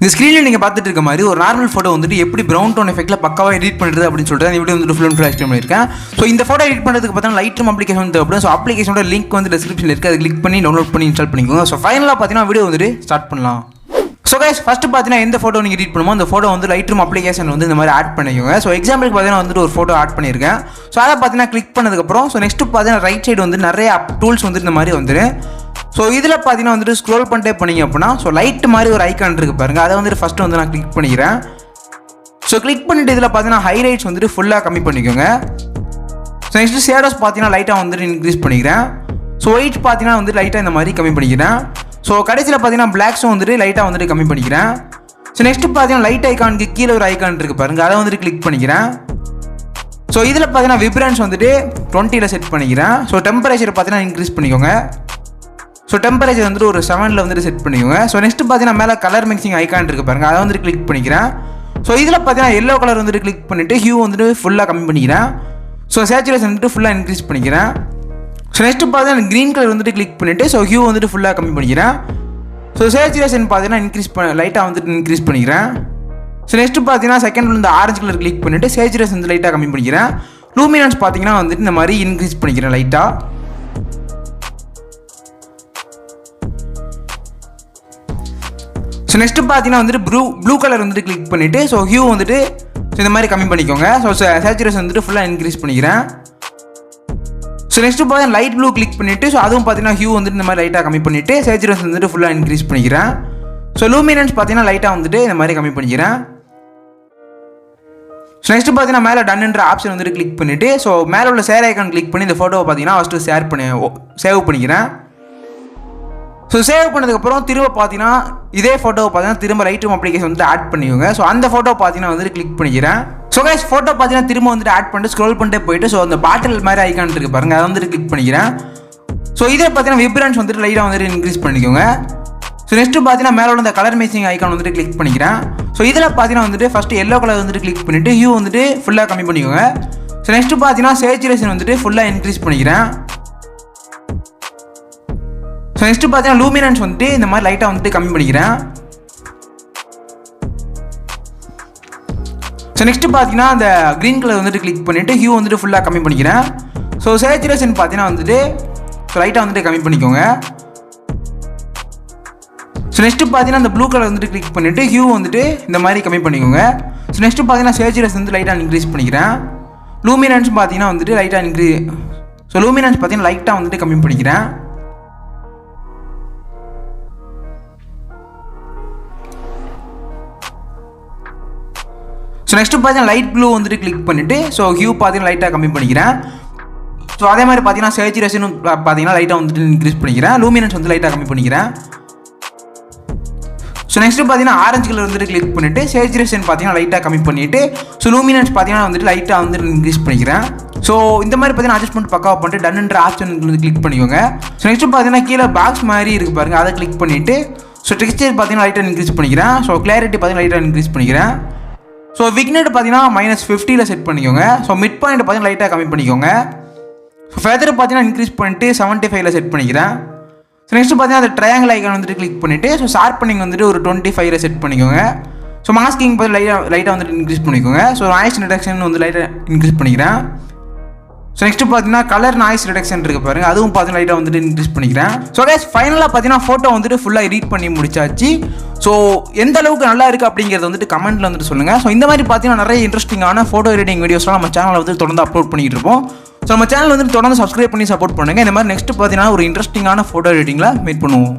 இந்த ஸ்க்ரீனில் நீங்கள் பார்த்துட்டு இருக்க மாதிரி ஒரு நார்மல் ஃபோட்டோ வந்துட்டு எப்படி ப்ரௌன் டோன் எஃபெக்ட்டில் பக்காவாக எடிட் பண்ணுறது அப்படின்னு சொல்லிட்டு இந்த வீடியோ வந்துட்டு ஃபுல் அண்ட் ஃபுல் எக்ஸ்பிளைன் பண்ணியிருக்கேன். ஸோ இந்த ஃபோட்டோ எடிட் பண்ணுறதுக்கு பார்த்தீங்கன்னா Lightroom அப்ளிகேஷன் தேவைப்படும். ஸோ அப்ளிகேஷனோட லிங்க் வந்து டிஸ்கிரிப்ஷனில் இருக்குது, அதை கிளிக் பண்ணி டவுன்லோட் பண்ணி இன்ஸ்டால் பண்ணிக்கோங்க. ஸோ ஃபைனலாக பார்த்தீங்கன்னா வீடியோ வந்துட்டு ஸ்டார்ட் பண்ணலாம். ஸோ கைஸ் ஃபஸ்ட்டு பார்த்தீங்கன்னா எந்த ஃபோட்டோ நீங்கள் எடிட் பண்ணுமோ அந்த ஃபோட்டோ வந்து Lightroom அப்ளிகேஷன் வந்து இந்த மாதிரி ஆட் பண்ணிக்கோங்க. ஸோ எக்ஸாம்பிளுக்கு பார்த்தீங்கன்னா வந்துட்டு ஒரு ஃபோட்டோ ஆட் பண்ணியிருக்கேன். ஸோ அதை பார்த்தீங்கன்னா கிளிக் பண்ணதுக்கப்புறம் ஸோ நெக்ஸ்ட்டு பார்த்தீங்கன்னா ரைட் சைடு வந்து நிறைய டூல்ஸ் வந்து இந்த மாதிரி வந்துடும். ஸோ இதில் பார்த்தீங்கன்னா வந்துட்டு ஸ்க்ரோல் பண்ணிட்டே பண்ணிங்க அப்படின்னா ஸோ லைட் மாதிரி ஒரு ஐக்கான் இருக்குது பாருங்கள், அதை வந்துட்டு ஃபஸ்ட்டு வந்து நான் கிளிக் பண்ணிக்கிறேன். ஸோ கிளிக் பண்ணிட்டு இதில் பார்த்தீங்கன்னா ஹைலைட்ஸ் வந்துட்டு ஃபுல்லாக கம்மி பண்ணிக்கோங்க. ஸோ நெக்ஸ்ட்டு ஷேடோஸ் பார்த்தீங்கன்னா லைட்டாக வந்துட்டு இன்க்ரீஸ் பண்ணிக்கிறேன். ஸோ ஒயிட் பார்த்தீங்கன்னா வந்துட்டு லைட்டாக இந்த மாதிரி கம்மி பண்ணிக்கிறேன். ஸோ கடைசியில் பார்த்தீங்கன்னா பிளாக்ஸும் வந்துட்டு லைட்டாக வந்துட்டு கம்மி பண்ணிக்கிறேன். ஸோ நெக்ஸ்ட்டு பார்த்தீங்கன்னா லைட் ஐக்கானுக்கு கீழே ஒரு ஐக்கான் இருக்குது பாருங்கள், அதை வந்துட்டு கிளிக் பண்ணிக்கிறேன். ஸோ இதில் பார்த்தீங்கன்னா விப்ரன்ஸ் வந்துட்டு 20ல் செட் பண்ணிக்கிறேன். ஸோ டெம்பரேச்சர் பார்த்தீங்கன்னா இன்க்ரீஸ் பண்ணிக்கோங்க. ஸோ டெம்பரேச்சர் வந்துட்டு ஒரு 7ல் வந்துட்டு செட் பண்ணிக்கோங்க. ஸோ நெக்ஸ்ட்டு பார்த்தீங்கன்னா மேலே கலர் மிக்சிங் ஐக்கான் இருக்குது பாருங்கள், அதை வந்துட்டு கிளிக் பண்ணிக்கிறேன். ஸோ இதில் பார்த்தீங்கன்னா எல்லோ கலர் வந்துட்டு கிளிக் பண்ணிவிட்டு ஹியூ வந்துட்டு ஃபுல்லாக கம்மி பண்ணிக்கிறேன். ஸோ சேச்சுரேஷன் வந்துட்டு ஃபுல்லாக இன்க்ரீஸ் பண்ணிக்கிறேன். ஸோ நெக்ஸ்ட்டு பார்த்தீங்கன்னா க்ரீன் கலர் வந்துட்டு கிளிக் பண்ணிவிட்டு ஸோ ஹியூ வந்துட்டு ஃபுல்லாக கம்மி பண்ணிக்கிறேன். ஸோ சேச்சுரேஷன் பார்த்தீங்கன்னா லைட்டாக வந்துட்டு இன்க்ரீஸ் பண்ணிக்கிறேன். ஸோ நெக்ஸ்ட்டு பார்த்தீங்கன்னா செகண்ட் வந்து ஆரஞ்சு கலர் கிளிக் பண்ணிவிட்டு சேச்சுரேஷன் வந்து லைட்டாக கம்மி பண்ணிக்கிறேன். லூமினன்ஸ் பார்த்தீங்கன்னா வந்துட்டு இந்த மாதிரி இன்க்ரீஸ் பண்ணிக்கிறேன் லைட்டாக. ஸோ நெக்ஸ்ட்டு பார்த்தீங்கன்னா வந்துட்டு ப்ளூ கலர் வந்துட்டு கிளிக் பண்ணிவிட்டு ஸோ ஹியூ வந்துட்டு இந்த மாதிரி கம்மி பண்ணிக்கோங்க. ஸோ சேச்சுரேஷன் வந்துட்டு ஃபுல்லாக இன்க்ரீஸ் பண்ணிக்கிறேன். ஸோ நெக்ஸ்ட்டு பார்த்தீங்கன்னா லைட் ப்ளூ கிளிக் பண்ணிவிட்டு ஸோ அதுவும் பார்த்தீங்கன்னா ஹியூ வந்துட்டு இந்த மாதிரி லைட்டாக கம்மி பண்ணிவிட்டு சேச்சுரேஷன் வந்துட்டு ஃபுல்லாக இன்க்ரீஸ் பண்ணிக்கிறேன். ஸோ லூமினன்ஸ் பார்த்தீங்கன்னா லைட்டாக வந்துட்டு இந்த மாதிரி கம்மி பண்ணிக்கிறேன். ஸோ நெக்ஸ்ட்டு பார்த்தீங்கன்னா மேலே டன்ன்ற ஆப்ஷன் வந்துட்டு கிளிக் பண்ணிவிட்டு ஸோ மேலே உள்ள ஷேர் ஐக்கான் கிளிக் பண்ணி இந்த ஃபோட்டோவை பார்த்தீங்கன்னா ஃபஸ்ட்டு சேவ் பண்ணிக்கிறேன். ஸோ சேவ் பண்ணதுக்கப்புறம் திரும்ப பார்த்தீங்கன்னா இதே ஃபோட்டோவை பார்த்தீங்கன்னா திரும்ப Lightroom அப்ளிகேஷன் வந்துட்டு ஆட் பண்ணிக்கோங்க. ஸோ அந்த ஃபோட்டோ பார்த்தீங்கன்னா வந்துட்டு கிளிக் பண்ணிக்கிறேன். ஸோ கைஸ் ஃபோட்டோ பார்த்தீங்கன்னா திரும்ப வந்துட்டு ஆட் பண்ணிட்டு ஸ்க்ரோல் பண்ணிட்டே போயிட்டு ஸோ அந்த பாட்டில் மாதிரி ஐக்கான் இருக்குது பாருங்கள், அதை வந்துட்டு கிளிக் பண்ணிக்கிறேன். ஸோ இதில் பார்த்தீங்கன்னா விப்ரன்ஸ் வந்துட்டு லைட்டாக வந்துட்டு இன்க்ரீஸ் பண்ணிக்கோங்க. ஸோ நெக்ஸ்ட்டு பார்த்தீங்கன்னா மேலே உள்ள அந்த கலர் மேட்சிங் ஐக்கான் வந்துட்டு கிளிக் பண்ணிக்கிறேன். ஸோ இதில் பார்த்தீங்கன்னா வந்துட்டு ஃபஸ்ட்டு எல்லோ கலர் வந்துட்டு கிளிக் பண்ணிவிட்டு ஹியூ வந்துட்டு ஃபுல்லாக கம்மி பண்ணிக்கோங்க. ஸோ நெக்ஸ்ட்டு பார்த்தீங்கன்னா சேச்சுரேஷன் வந்துட்டு ஃபுல்லாக இன்க்ரீஸ் பண்ணிக்கிறேன். ஸோ நெக்ஸ்ட்டு பார்த்தீங்கன்னா லூமினன்ஸ் வந்துட்டு இந்த மாதிரி லைட்டாக வந்துட்டு கம்மி பண்ணிக்கிறேன். ஸோ நெக்ஸ்ட்டு பார்த்தீங்கன்னா அந்த க்ரீன் கலர் வந்துட்டு கிளிக் பண்ணிவிட்டு ஹியூ வந்துட்டு ஃபுல்லாக கம்மி பண்ணிக்கிறேன். ஸோ சேச்சுரேஷன் பார்த்தீங்கன்னா வந்துட்டு லைட்டாக வந்துட்டு கம்மி பண்ணிக்கோங்க. ஸோ நெக்ஸ்ட்டு பார்த்தீங்கன்னா அந்த ப்ளூ கலர் வந்துட்டு கிளிக் பண்ணிவிட்டு ஹியூ வந்துட்டு இந்த மாதிரி கம்மி பண்ணிக்கோங்க. ஸோ நெக்ஸ்ட்டு பார்த்தீங்கன்னா சேச்சுரேஷன் வந்து லைட்டாக இன்க்ரீஸ் பண்ணிக்கிறேன். லூமினன்ஸ் பார்த்தீங்கன்னா வந்துட்டு லைட்டாக லூமினன்ஸ் பார்த்தீங்கன்னா லைட்டாக வந்துட்டு கம்மி பண்ணிக்கிறேன். ஸோ நெக்ஸ்ட்டு பார்த்தீங்கன்னா லைட் ப்ளூ வந்துட்டு கிளிக் பண்ணிவிட்டு ஸோ ஹியூ பார்த்தீங்கன்னா லைட்டாக கம்மி பண்ணிக்கிறேன். ஸோ அதே மாதிரி பார்த்தீங்கன்னா சேச்சுரேஷனும் பார்த்தீங்கன்னா லைட்டாக வந்துட்டு இன்க்ரீஸ் பண்ணிக்கிறேன். லூமினன்ஸ் வந்து லைட்டாக கம்மி பண்ணிக்கிறேன். ஸோ நெக்ஸ்ட்டு பார்த்தீங்கன்னா ஆரஞ்சு கலர் வந்துட்டு கிளிக் பண்ணிவிட்டு சேச்சுரேஷன் பார்த்தீங்கன்னா லைட்டாக கம்மி பண்ணிவிட்டு ஸோ லூமினன்ஸ் பார்த்தீங்கன்னா வந்துட்டு லைட்டாக வந்துட்டு இன்க்ரீஸ் பண்ணிக்கிறேன். ஸோ இந்த மாதிரி பார்த்தீங்கன்னா அட்ஜஸ்ட்மெண்ட் பக்காவாக பண்ணிட்டு டன்ன்ற ஆப்ஷன் வந்து கிளிக் பண்ணிக்கோங்க. ஸோ நெக்ஸ்ட்டு பார்த்தீங்கன்னா கீழே பாக்ஸ் மாதிரி இருக்குது பாருங்கள், அதை கிளிக் பண்ணிவிட்டு ஸோ டெக்ஸ்சர் பார்த்தீங்கன்னா லைட்டாக இன்க்ரீஸ் பண்ணிக்கிறேன். ஸோ கிளாரிட்டி பார்த்தீங்கன்னா லைட்டாக இன்க்ரீஸ் பண்ணிக்கிறேன். ஸோ விக்னெட் பார்த்தீங்கன்னா -50ல் செட் பண்ணிக்கோங்க. ஸோ மிட் பாயிண்ட் பார்த்தீங்கன்னா லைட்டாக கம்மி பண்ணிக்கோங்க. ஸோ ஃபெதர் பார்த்தீங்கன்னா இன்க்ரீஸ் பண்ணிட்டு 75ல் செட் பண்ணிக்கிறேன். ஸோ நெக்ஸ்ட்டு பார்த்தீங்கன்னா அந்த ட்ரையாங்கிள் ஐக்கான் வந்துட்டு கிளிக் பண்ணிவிட்டு ஸோ ஷார்ப்பனிங் வந்துட்டு ஒரு 25ல் செட் பண்ணிக்கோங்க. ஸோ மாஸ்கிங் பார்த்து லைட்டாக வந்துட்டு இன்க்ரீஸ் பண்ணிக்கோங்க. ஸோ நாய்ஸ் ரிடக்ஷன் வந்து லைட்டாக இன்க்ரீஸ் பண்ணிக்கிறேன். ஸோ நெக்ஸ்ட்டு பார்த்தீங்கன்னா கலர் நாய்ஸ் ரிடக்ஷன் இருக்குது பாருங்கள், அதுவும் பார்த்தீங்கன்னா லைட்டாக வந்துட்டு இன்க்ரீஸ் பண்ணிக்கிறேன். ஸோ கைஸ் ஃபைனலாக பார்த்தீங்கன்னா ஃபோட்டோ வந்துட்டு ஃபுல்லாக எடிட் பண்ணி முடிச்சாச்சு. ஸோ எந்த அளவுக்கு நல்லா இருக்குது அப்படிங்கிறது வந்துட்டு கமெண்ட்டில் வந்துட்டு சொல்லுங்கள். ஸோ இந்த மாதிரி பார்த்தீங்கன்னா நிறைய இன்ட்ரெஸ்டிங்கான ஃபோட்டோ எடிட்டிங் வீடியோஸ்லாம் நம்ம சேனலில் வந்து தொடர்ந்து அப்லோட் பண்ணிட்டு இருப்போம். ஸோ நம்ம சேனல் வந்து தொடர்ந்து சப்ஸ்கிரைப் பண்ணி சப்போர்ட் பண்ணுங்கள். இந்த மாதிரி நெக்ஸ்ட் பார்த்தீங்கன்னா ஒரு இன்ட்ரெஸ்டிங்கான ஃபோட்டோ எடிட்டிங்கில் மீட் பண்ணுவோம்.